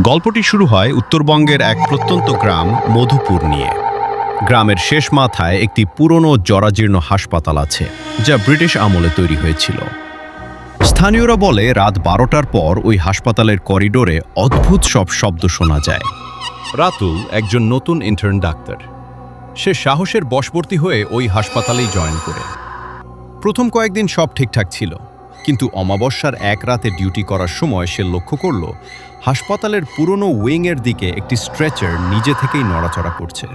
গল্পটি শুরু হয় উত্তরবঙ্গের এক প্রত্যন্ত গ্রাম মধুপুর নিয়ে। গ্রামের শেষ মাথায় একটি পুরনো জরাজীর্ণ হাসপাতাল আছে, যা ব্রিটিশ আমলে তৈরি হয়েছিল। স্থানীয়রা বলে রাত 12টার পর ওই হাসপাতালের করিডোরে অদ্ভুত সব শব্দ শোনা যায়। রাতুল একজন নতুন ইন্টার্ন ডাক্তার। সে সাহসের বশবর্তী হয়ে ওই হাসপাতালেই জয়েন করে। প্রথম কয়েকদিন সব ঠিকঠাক ছিল, কিন্তু অমাবস্যার এক রাতে ডিউটি করার সময় সে লক্ষ্য করল হাসপাতালের পুরনো উইংয়ের দিকে একটি স্ট্রেচার নিজে থেকেই নড়াচড়া করছে।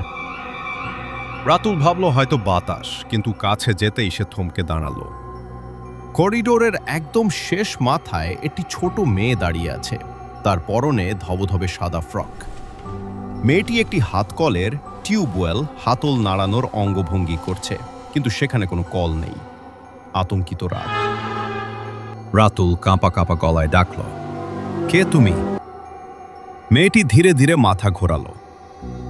রাতুল ভাবল হয়তো বাতাস, কিন্তু কাছে যেতেই সে থমকে দাঁড়ালো। করিডোরের একদম শেষ মাথায় একটি ছোট মেয়ে দাঁড়িয়ে আছে, তার পরনে ধবধবে সাদা ফ্রক। মেয়েটি একটি হাতকলের টিউবওয়েল হাতল নাড়ানোর অঙ্গভঙ্গি করছে, কিন্তু সেখানে কোনো কল নেই। আতঙ্কিত রাতুল কাঁপা কাঁপা গলায় ডাকল, কে তুমি? মেয়েটি ধীরে ধীরে মাথা ঘোরালো।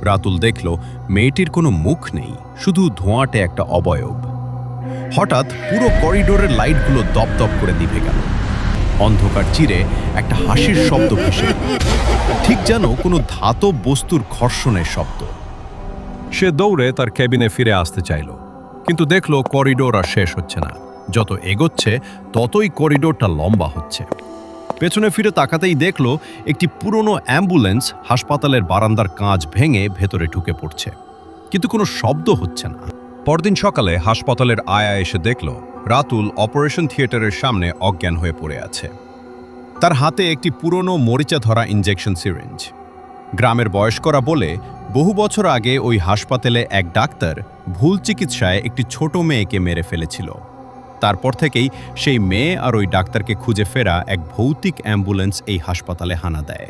রাতুল দেখল মেয়েটির কোনো মুখ নেই, শুধু ধোঁয়াটে একটা অবয়ব। হঠাৎ পুরো করিডোরের লাইটগুলো দপদপ করে নিভে গেল। অন্ধকার চিরে একটা হাসির শব্দ ভেসে এলো, ঠিক যেন কোনো ধাতব বস্তুর ঘর্ষণের শব্দ। সে দৌড়ে তার কেবিনে ফিরে আসতে চাইল, কিন্তু দেখল করিডোর আর শেষ হচ্ছে না। যত এগোচ্ছে ততই করিডোরটা লম্বা হচ্ছে। পেছনে ফিরে তাকাতেই দেখল একটি পুরনো অ্যাম্বুলেন্স হাসপাতালের বারান্দার কাঁচ ভেঙে ভেতরে ঢুকে পড়ছে, কিন্তু কোনো শব্দ হচ্ছে না। পরদিন সকালে হাসপাতালের আয়া এসে দেখল রাতুল অপারেশন থিয়েটারের সামনে অজ্ঞান হয়ে পড়ে আছে। তার হাতে একটি পুরনো মরিচা ধরা ইনজেকশন সিরিঞ্জ। গ্রামের বয়স্করা বলে বহু বছর আগে ওই হাসপাতালে এক ডাক্তার ভুল চিকিৎসায় একটি ছোট মেয়েকে মেরে ফেলেছিল। তারপর থেকেই সেই মেয়ে আর ওই ডাক্তারকে খুঁজে ফেরা এক ভৌতিক অ্যাম্বুলেন্স এই হাসপাতালে হানা দেয়।